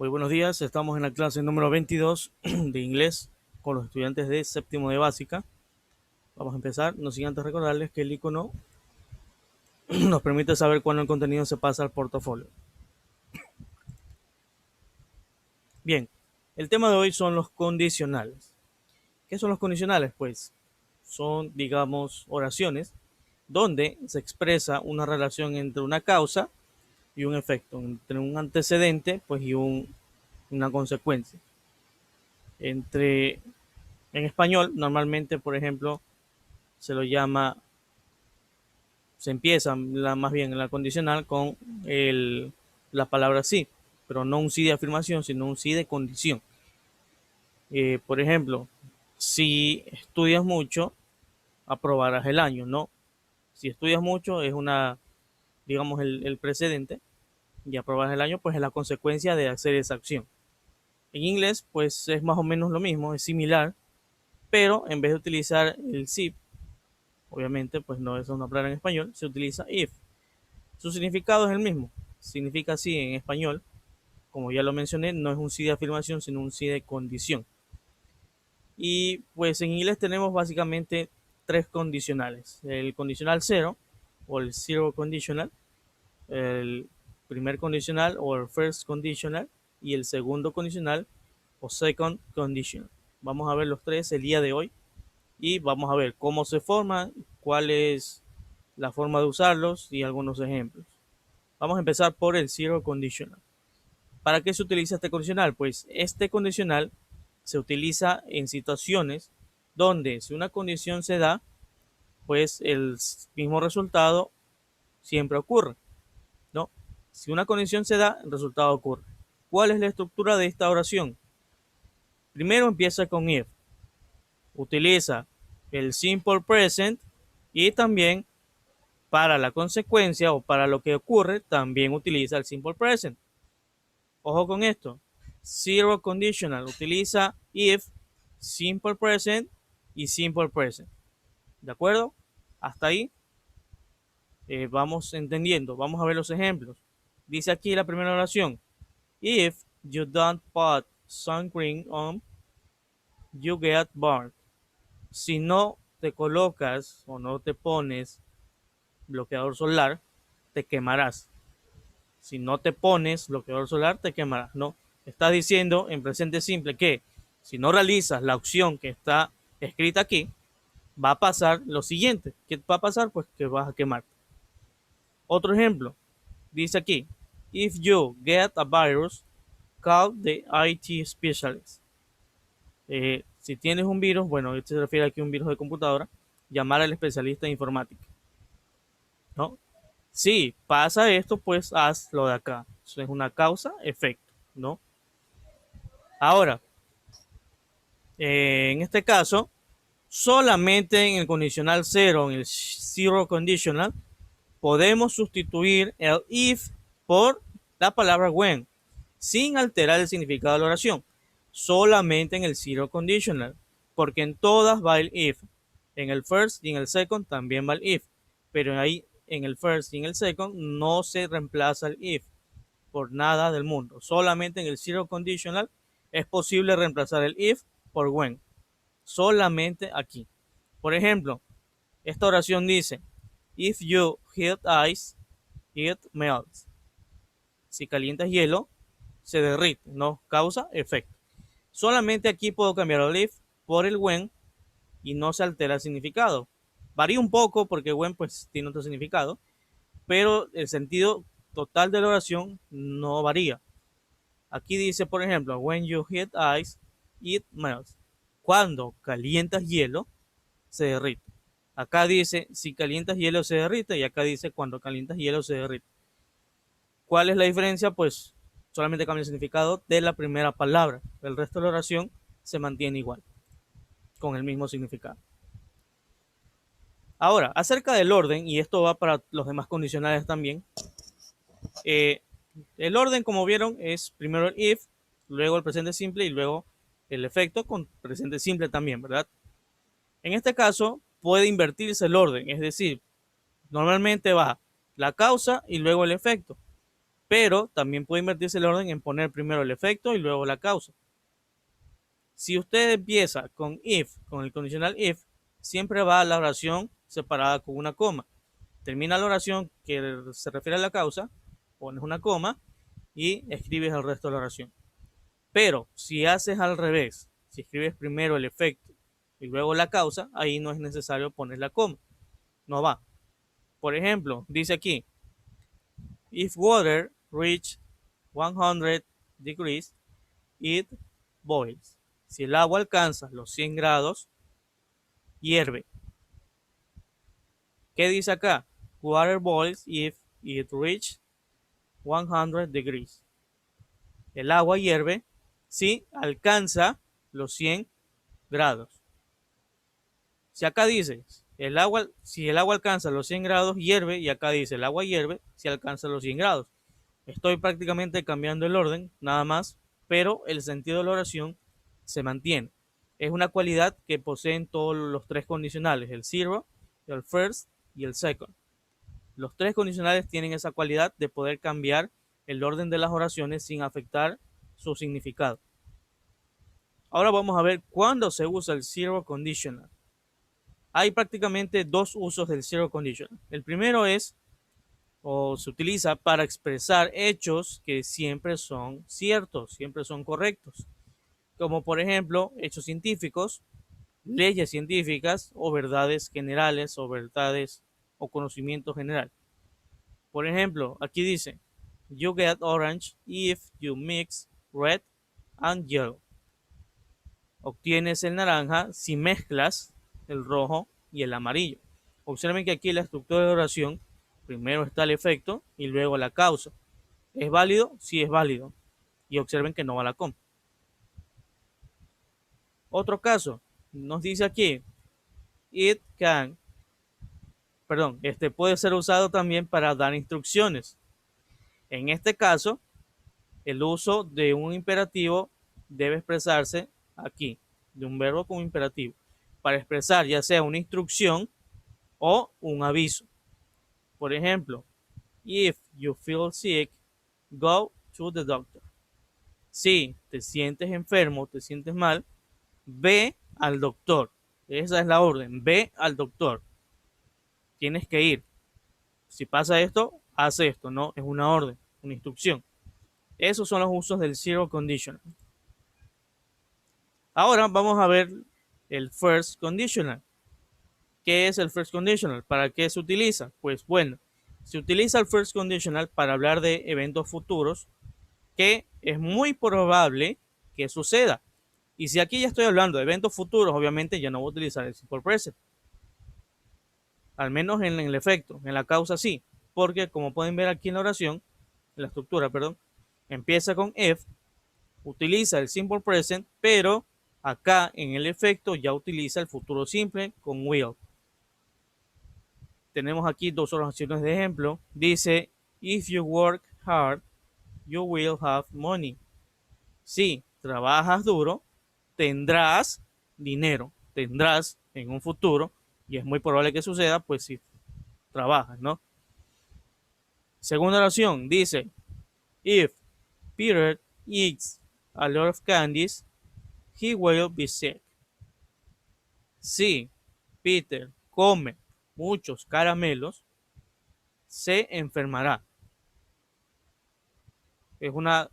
Muy buenos días, estamos en la clase número 22 de inglés con los estudiantes de séptimo de básica. Vamos a empezar, no sin antes recordarles que el icono nos permite saber cuándo el contenido se pasa al portafolio. Bien, el tema de hoy son los condicionales. ¿Qué son los condicionales? Pues son, digamos, oraciones donde se expresa una relación entre una causa y un efecto, entre un antecedente pues, y una consecuencia. En español, normalmente, por ejemplo, se lo llama, se empieza más bien en la condicional con la palabra sí, pero no un sí de afirmación, sino un sí de condición. Por ejemplo, si estudias mucho, aprobarás el año, ¿no? Si estudias mucho es digamos, el precedente, y aprobarás el año, pues es la consecuencia de hacer esa acción. En inglés, pues es más o menos lo mismo, es similar, pero en vez de utilizar el sí, obviamente, pues no es una palabra en español, se utiliza if. Su significado es el mismo, significa sí en español, como ya lo mencioné, no es un sí de afirmación, sino un sí de condición. Y pues en inglés tenemos básicamente tres condicionales: el condicional cero o el zero conditional, el primer condicional o el first conditional, y el segundo condicional o second conditional. Vamos a ver los tres el día de hoy y vamos a ver cómo se forman, cuál es la forma de usarlos y algunos ejemplos. Vamos a empezar por el zero conditional. ¿Para qué se utiliza este condicional? Pues este condicional se utiliza en situaciones donde si una condición se da, pues el mismo resultado siempre ocurre, ¿no? Si una condición se da, el resultado ocurre. ¿Cuál es la estructura de esta oración? Primero empieza con if, utiliza el simple present y también para la consecuencia o para lo que ocurre, también utiliza el simple present. Ojo con esto. Zero conditional utiliza if, simple present y simple present. ¿De acuerdo? Hasta ahí vamos entendiendo. Vamos a ver los ejemplos. Dice aquí la primera oración. If you don't put sun cream on, you get burned. Si no te colocas o no te pones bloqueador solar, te quemarás. Si no te pones bloqueador solar, te quemarás. No, está diciendo en presente simple que si no realizas la opción que está escrita aquí, va a pasar lo siguiente. ¿Qué va a pasar? Pues que vas a quemar. Otro ejemplo, dice aquí, if you get a virus, call the IT specialist. Si tienes un virus, bueno, esto se refiere aquí a un virus de computadora, llamar al especialista de informática, ¿no? Si pasa esto, pues haz lo de acá. Eso es una causa-efecto, ¿no? Ahora, en este caso, solamente en el condicional cero, en el zero conditional, podemos sustituir el if por la palabra when, sin alterar el significado de la oración. Solamente en el zero conditional, porque en todas va el if. En el first y en el second también va el if, pero ahí en el first y en el second no se reemplaza el if por nada del mundo. Solamente en el zero conditional es posible reemplazar el if por when. Solamente aquí. Por ejemplo, esta oración dice, if you heat ice, it melts. Si calientas hielo, se derrite, no causa efecto. Solamente aquí puedo cambiar el if por el when y no se altera el significado. Varía un poco porque when pues tiene otro significado, pero el sentido total de la oración no varía. Aquí dice, por ejemplo, when you heat ice, it melts. Cuando calientas hielo, se derrite. Acá dice, si calientas hielo, se derrite, y acá dice, cuando calientas hielo, se derrite. ¿Cuál es la diferencia? Pues solamente cambia el significado de la primera palabra. El resto de la oración se mantiene igual, con el mismo significado. Ahora, acerca del orden, y esto va para los demás condicionales también, eh, el orden, como vieron, es primero el if, luego el presente simple y luego el efecto con presente simple también, ¿verdad? En este caso, puede invertirse el orden, es decir, normalmente va la causa y luego el efecto, pero también puede invertirse el orden en poner primero el efecto y luego la causa. Si usted empieza con if, con el condicional if, siempre va a la oración separada con una coma. Termina la oración que se refiere a la causa, pones una coma y escribes el resto de la oración. Pero si haces al revés, si escribes primero el efecto y luego la causa, ahí no es necesario poner la coma. No va. Por ejemplo, dice aquí, if water reach 100 degrees, it boils. Si el agua alcanza los 100 grados, hierve. ¿Qué dice acá? Water boils if it reach 100 degrees. El agua hierve si alcanza los 100 grados. Si acá dice, si el agua alcanza los 100 grados, hierve, y acá dice, el agua hierve si alcanza los 100 grados. Estoy prácticamente cambiando el orden, nada más, pero el sentido de la oración se mantiene. Es una cualidad que poseen todos los tres condicionales, el zero, el first y el second. Los tres condicionales tienen esa cualidad de poder cambiar el orden de las oraciones sin afectar su significado. Ahora vamos a ver cuándo se usa el zero conditional. Hay prácticamente dos usos del zero conditional. El primero es, o se utiliza para expresar hechos que siempre son ciertos, siempre son correctos, como por ejemplo hechos científicos, leyes científicas o verdades generales o verdades o conocimiento general. Por ejemplo, aquí dice, you get orange if you mix red and yellow. Obtienes el naranja si mezclas el rojo y el amarillo. Observen que aquí la estructura de oración, primero está el efecto y luego la causa. ¿Es válido? Sí es válido. Y observen que no va la coma. Otro caso, nos dice aquí, it can, puede ser usado también para dar instrucciones. En este caso, el uso de un imperativo debe expresarse aquí, de un verbo con imperativo, para expresar ya sea una instrucción o un aviso. Por ejemplo, if you feel sick, go to the doctor. Si te sientes enfermo, te sientes mal, ve al doctor. Esa es la orden, ve al doctor. Tienes que ir. Si pasa esto, haz esto, no, es una orden, una instrucción. Esos son los usos del zero conditional. Ahora vamos a ver el first conditional. ¿Qué es el first conditional? ¿Para qué se utiliza? Pues bueno, se utiliza el first conditional para hablar de eventos futuros que es muy probable que suceda. Y si aquí ya estoy hablando de eventos futuros, obviamente ya no voy a utilizar el simple present. Al menos en el efecto, en la causa sí. Porque como pueden ver aquí en la oración, en la estructura, perdón, empieza con if, utiliza el simple present, pero acá en el efecto ya utiliza el futuro simple con will. Tenemos aquí dos oraciones de ejemplo. Dice, if you work hard, you will have money. Si trabajas duro, tendrás dinero, tendrás en un futuro, y es muy probable que suceda, pues si trabajas, ¿no? Segunda oración dice, if Peter eats a lot of candies, he will be sick. Si Peter come muchos caramelos, se enfermará. Es una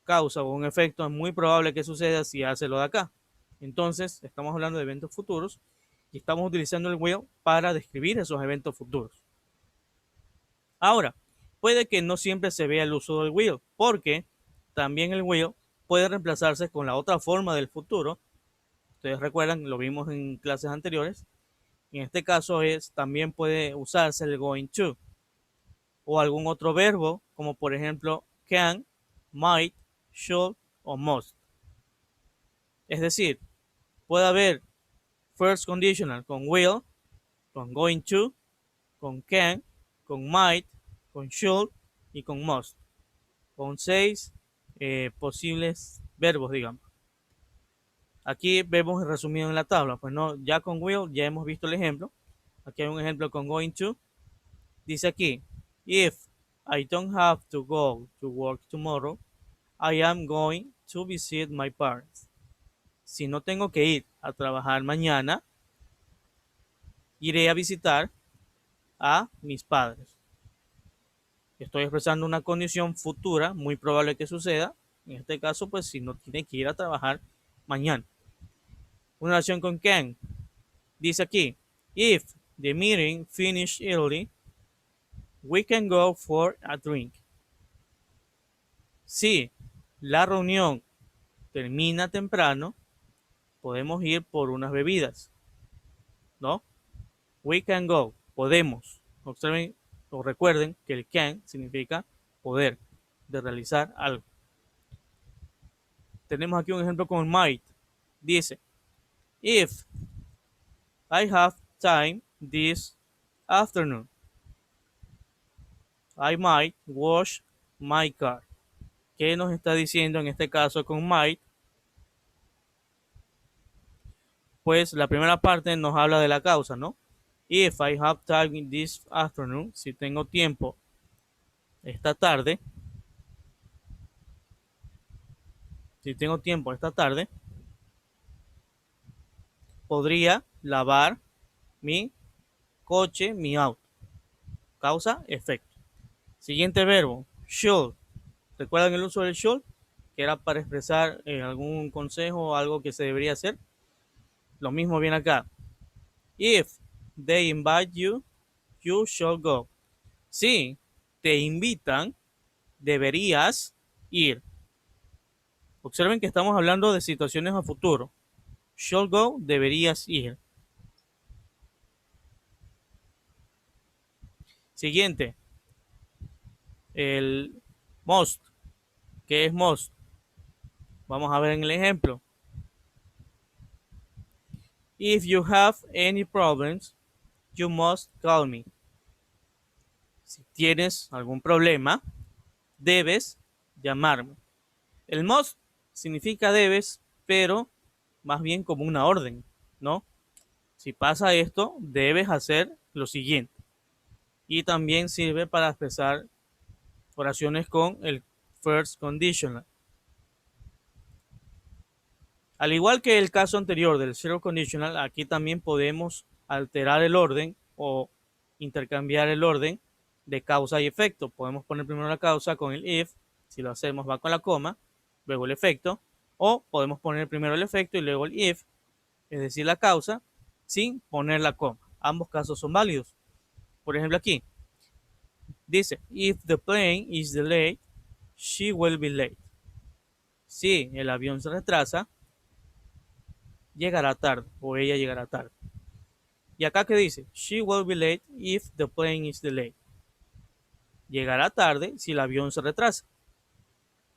causa o un efecto muy probable que suceda si hace lo de acá. Entonces, estamos hablando de eventos futuros y estamos utilizando el will para describir esos eventos futuros. Ahora, puede que no siempre se vea el uso del will, porque también el will puede reemplazarse con la otra forma del futuro. Ustedes recuerdan, lo vimos en clases anteriores. En este caso también puede usarse el going to o algún otro verbo, como por ejemplo can, might, should o must. Es decir, puede haber first conditional con will, con going to, con can, con might, con should y con must. Con 6 posibles verbos, digamos. Aquí vemos resumido en la tabla, pues no, ya con will ya hemos visto el ejemplo. Aquí hay un ejemplo con going to. Dice aquí, if I don't have to go to work tomorrow. I am going to visit my parents. Si no tengo que ir a trabajar mañana, iré a visitar a mis padres. Estoy expresando una condición futura, muy probable que suceda. En este caso, pues si no tiene que ir a trabajar mañana. Una oración con can. Dice aquí, if the meeting finished early, we can go for a drink. Si la reunión termina temprano, podemos ir por unas bebidas, ¿no? We can go, podemos. Observen o recuerden que el can significa poder, de realizar algo. Tenemos aquí un ejemplo con might. Dice, if I have time this afternoon, I might wash my car. ¿Qué nos está diciendo en este caso con might? Pues la primera parte nos habla de la causa, ¿no? If I have time this afternoon, si tengo tiempo esta tarde, podría lavar mi coche, mi auto. Causa, efecto. Siguiente verbo, should. ¿Recuerdan el uso del should? Que era para expresar algún consejo o algo que se debería hacer. Lo mismo viene acá. If they invite you, you should go. Si te invitan, deberías ir. Observen que estamos hablando de situaciones a futuro. Should go, deberías ir. Siguiente. El must. ¿Qué es must? Vamos a ver en el ejemplo. If you have any problems, you must call me. Si tienes algún problema, debes llamarme. El must significa debes, pero más bien como una orden, ¿no? Si pasa esto, debes hacer lo siguiente. Y también sirve para expresar oraciones con el first conditional. Al igual que el caso anterior del zero conditional, aquí también podemos alterar el orden o intercambiar el orden de causa y efecto. Podemos poner primero la causa con el if, si lo hacemos va con la coma, luego el efecto, o podemos poner primero el efecto y luego el if, es decir, la causa, sin poner la coma. Ambos casos son válidos. Por ejemplo, aquí dice, if the plane is delayed, she will be late. Si el avión se retrasa, llegará tarde o ella llegará tarde. Y acá que dice, she will be late if the plane is delayed. Llegará tarde si el avión se retrasa.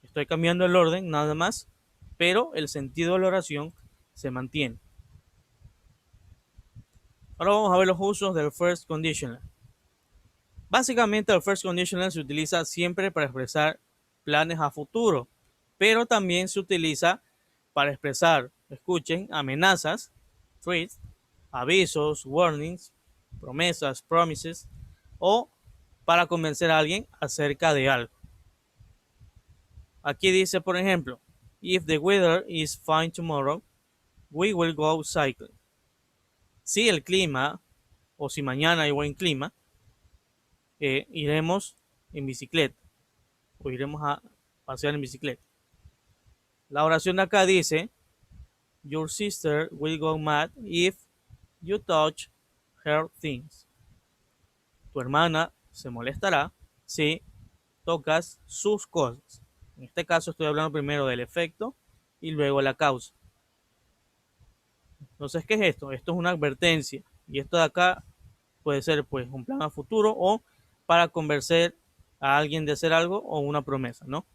Estoy cambiando el orden nada más, pero el sentido de la oración se mantiene. Ahora vamos a ver los usos del first conditional. Básicamente el first conditional se utiliza siempre para expresar planes a futuro, pero también se utiliza para expresar, escuchen, amenazas, threats, avisos, warnings, promesas, promises, o para convencer a alguien acerca de algo. Aquí dice, por ejemplo, if the weather is fine tomorrow, we will go cycling. Si el clima, o si mañana hay buen clima, iremos en bicicleta, o iremos a pasear en bicicleta. La oración de acá dice, your sister will go mad if you touch her things. Tu hermana se molestará si tocas sus cosas. En este caso estoy hablando primero del efecto y luego la causa. Entonces, ¿qué es esto? Esto es una advertencia. Y esto de acá puede ser pues un plan a futuro o para convencer a alguien de hacer algo o una promesa, ¿no?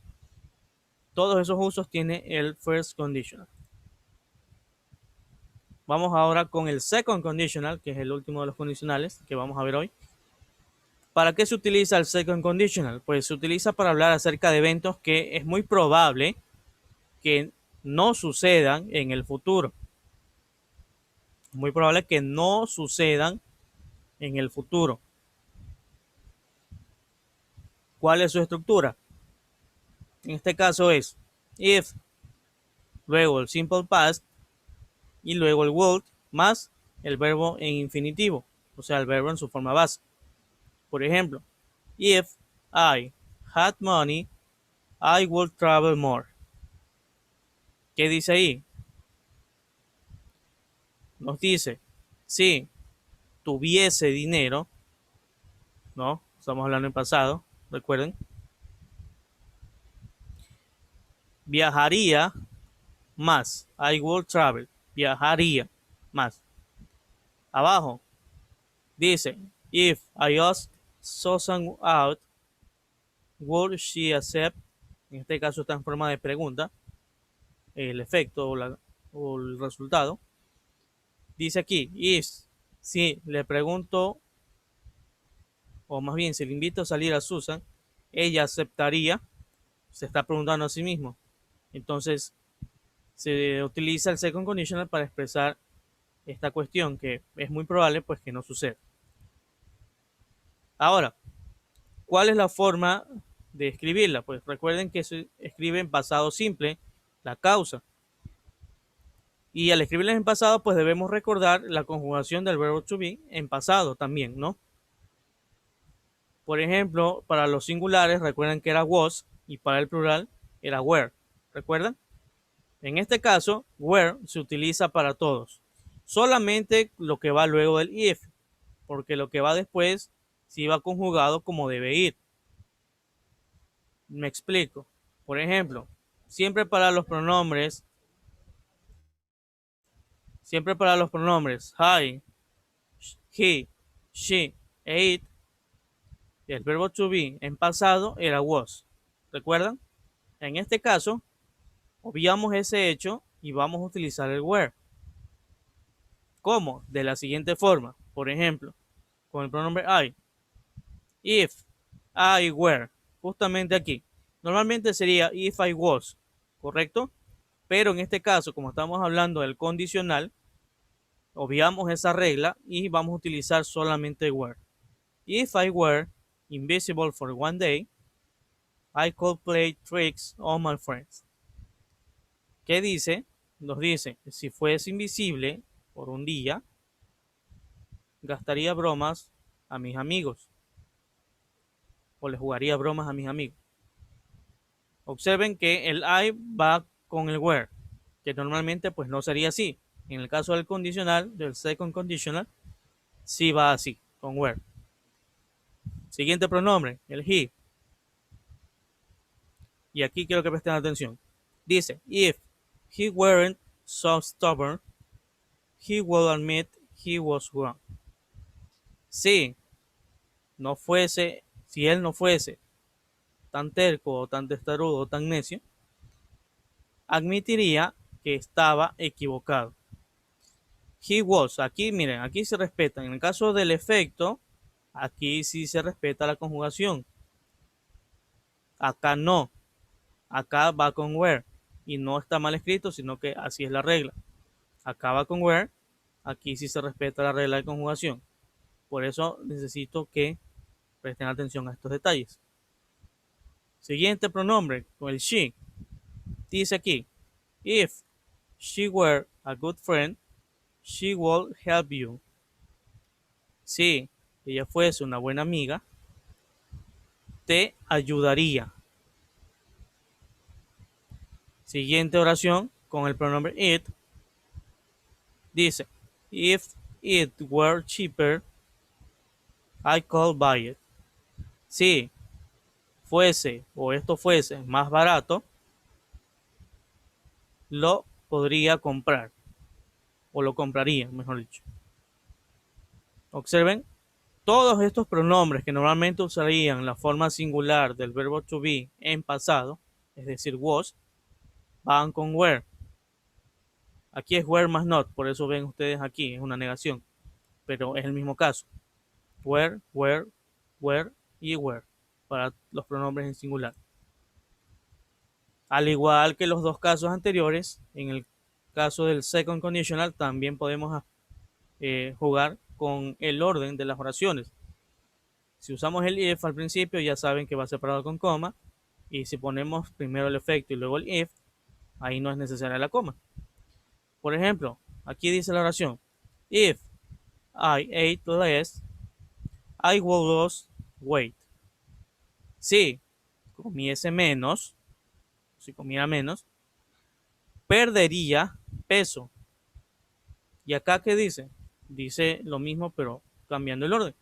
Todos esos usos tiene el first conditional. Vamos ahora con el second conditional, que es el último de los condicionales que vamos a ver hoy. ¿Para qué se utiliza el second conditional? Pues se utiliza para hablar acerca de eventos que es muy probable que no sucedan en el futuro. Es muy probable que no sucedan en el futuro. ¿Cuál es su estructura? En este caso es if, luego el simple past y luego el would más el verbo en infinitivo, o sea, el verbo en su forma base. Por ejemplo, if I had money, I would travel more. ¿Qué dice ahí? Nos dice, si tuviese dinero, ¿no? Estamos hablando en pasado, recuerden. Viajaría más. I would travel. Viajaría más. Abajo dice, if I asked Susan out, would she accept? En este caso está en forma de pregunta, el efecto o el resultado. Dice aquí, if, si le pregunto, o más bien si le invito a salir a Susan, ella aceptaría, se está preguntando a sí mismo. Entonces, se utiliza el second conditional para expresar esta cuestión que es muy probable pues que no suceda. Ahora, ¿cuál es la forma de escribirla? Pues recuerden que se escribe en pasado simple la causa. Y al escribirla en pasado, pues debemos recordar la conjugación del verbo to be en pasado también, ¿no? Por ejemplo, para los singulares, recuerden que era was y para el plural era were. ¿Recuerdan? En este caso, were se utiliza para todos. Solamente lo que va luego del if, porque lo que va después sí va conjugado como debe ir. Me explico. Por ejemplo, siempre para los pronombres, I, he, she e it, el verbo to be en pasado era was. ¿Recuerdan? En este caso, obviamos ese hecho y vamos a utilizar el were. ¿Cómo? De la siguiente forma. Por ejemplo, con el pronombre I. If I were. Justamente aquí. Normalmente sería if I was. ¿Correcto? Pero en este caso, como estamos hablando del condicional, obviamos esa regla y vamos a utilizar solamente were. If I were invisible for one day, I could play tricks on my friends. ¿Qué dice? Nos dice, si fuese invisible por un día, gastaría bromas a mis amigos o les jugaría bromas a mis amigos. Observen que el I va con el were, que normalmente pues no sería así. En el caso del condicional, del second conditional, sí va así, con were. Siguiente pronombre, el he. Y aquí quiero que presten atención. Dice, if he weren't so stubborn, he will admit he was wrong. Si no fuese, si él no fuese tan terco o tan testarudo o tan necio, admitiría que estaba equivocado. He was, aquí miren, aquí se respeta. En el caso del efecto, aquí sí se respeta la conjugación. Acá no. Acá va con were. Y no está mal escrito, sino que así es la regla. Acá va con were. Aquí sí se respeta la regla de conjugación. Por eso necesito que presten atención a estos detalles. Siguiente pronombre, con el she. Dice aquí, if she were a good friend, she would help you. Si ella fuese una buena amiga, te ayudaría. Siguiente oración con el pronombre it. Dice, if it were cheaper, I could buy it. Si fuese o esto fuese más barato, lo podría comprar. O lo compraría, mejor dicho. Observen, todos estos pronombres que normalmente usarían la forma singular del verbo to be en pasado, es decir, was, van con were. Aquí es were más not, por eso ven ustedes aquí, es una negación, pero es el mismo caso. Were, were y were para los pronombres en singular. Al igual que los dos casos anteriores, en el caso del second conditional también podemos jugar con el orden de las oraciones. Si usamos el if al principio, ya saben que va separado con coma. Y si ponemos primero el efecto y luego el if, ahí no es necesaria la coma. Por ejemplo, aquí dice la oración: If I ate less, I would lose weight. Si comiese menos, si comiera menos, perdería peso. ¿Y acá qué dice? Dice lo mismo, pero cambiando el orden.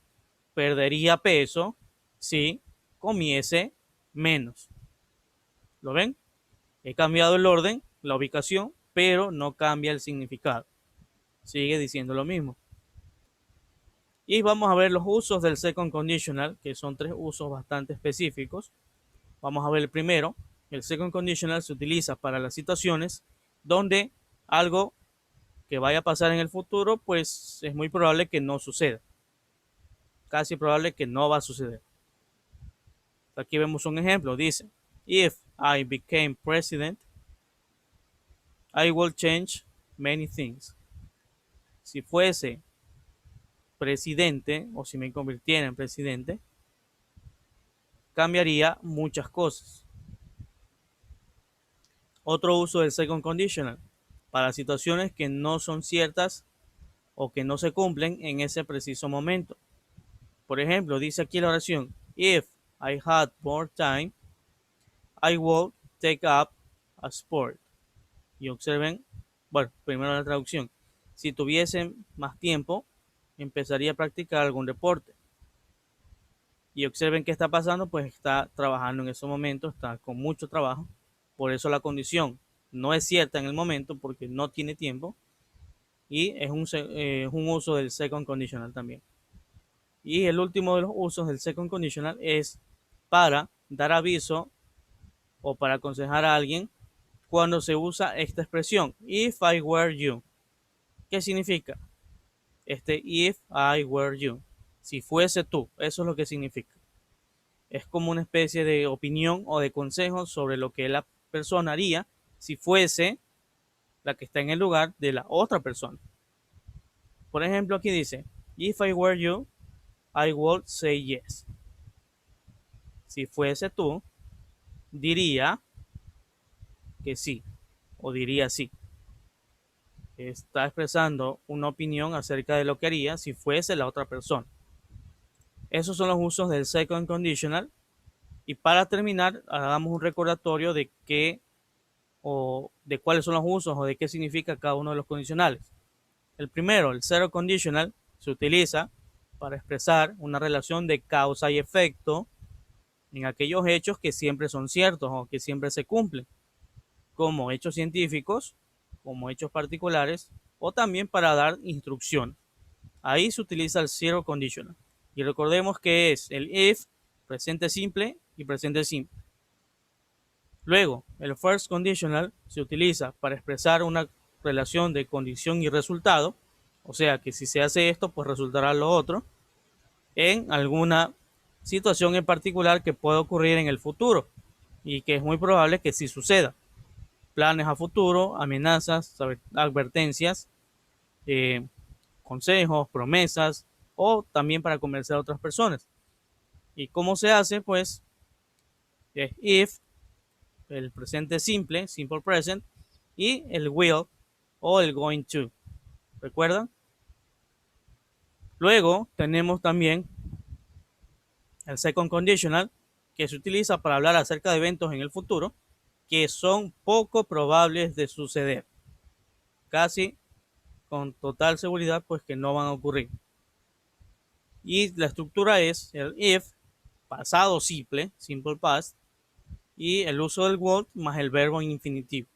Perdería peso si comiese menos. ¿Lo ven? He cambiado el orden, la ubicación, pero no cambia el significado. Sigue diciendo lo mismo. Y vamos a ver los usos del second conditional, que son 3 usos bastante específicos. Vamos a ver el primero. El second conditional se utiliza para las situaciones donde algo que vaya a pasar en el futuro, pues es muy probable que no suceda. Casi probable que no va a suceder. Aquí vemos un ejemplo. Dice: If I became president, I will change many things. Si fuese presidente, o si me convirtiera en presidente, cambiaría muchas cosas. Otro uso del second conditional, para situaciones que no son ciertas o que no se cumplen en ese preciso momento. Por ejemplo, dice aquí la oración: If I had more time, I would take up a sport. Y observen, bueno, primero la traducción. Si tuviesen más tiempo, empezaría a practicar algún deporte. Y observen qué está pasando, pues está trabajando en ese momento, está con mucho trabajo. Por eso la condición no es cierta en el momento, porque no tiene tiempo. Y es un uso del second conditional también. Y el último de los usos del second conditional es para dar aviso o para aconsejar a alguien cuando se usa esta expresión: if I were you. ¿Qué significa? If I were you. Si fuese tú, eso es lo que significa. Es como una especie de opinión o de consejo sobre lo que la persona haría si fuese la que está en el lugar de la otra persona. Por ejemplo, aquí dice: If I were you, I would say yes. Si fuese tú, diría que sí, o diría sí. Está expresando una opinión acerca de lo que haría si fuese la otra persona. Esos son los usos del second conditional. Y para terminar, hagamos un recordatorio de qué o de cuáles son los usos o de qué significa cada uno de los condicionales. El primero, el zero conditional, se utiliza para expresar una relación de causa y efecto en aquellos hechos que siempre son ciertos o que siempre se cumplen, como hechos científicos, como hechos particulares, o también para dar instrucción. Ahí se utiliza el zero conditional. Y recordemos que es el if, presente simple y presente simple. Luego, el first conditional se utiliza para expresar una relación de condición y resultado, o sea que si se hace esto, pues resultará lo otro, en alguna situación en particular que pueda ocurrir en el futuro y que es muy probable que sí suceda. Planes a futuro, amenazas, advertencias, consejos, promesas, o también para convencer a otras personas. ¿Y cómo se hace? Pues es if, el presente simple, simple present, y el will o el going to. ¿Recuerdan? Luego tenemos también el second conditional, que se utiliza para hablar acerca de eventos en el futuro que son poco probables de suceder. Casi con total seguridad, pues que no van a ocurrir. Y la estructura es el if, pasado simple, simple past, y el uso del would más el verbo en infinitivo.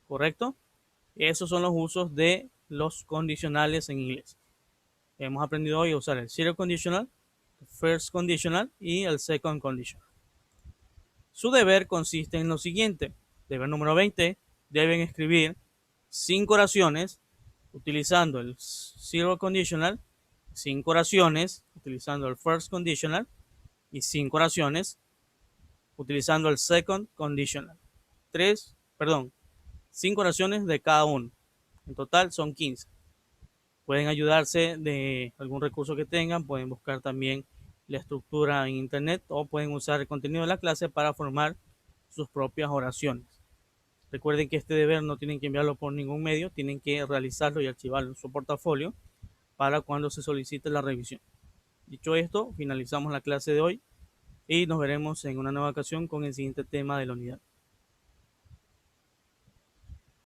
¿Correcto? Esos son los usos de los condicionales en inglés. Hemos aprendido hoy a usar el zero conditional, el first conditional y el second conditional. Su deber consiste en lo siguiente. Deber número 20. Deben escribir 5 oraciones utilizando el zero conditional, 5 oraciones utilizando el first conditional y 5 oraciones utilizando el second conditional. 5 oraciones de cada uno. En total son 15. Pueden ayudarse de algún recurso que tengan, pueden buscar también la estructura en internet o pueden usar el contenido de la clase para formar sus propias oraciones. Recuerden que este deber no tienen que enviarlo por ningún medio, tienen que realizarlo y archivarlo en su portafolio para cuando se solicite la revisión. Dicho esto, finalizamos la clase de hoy y nos veremos en una nueva ocasión con el siguiente tema de la unidad.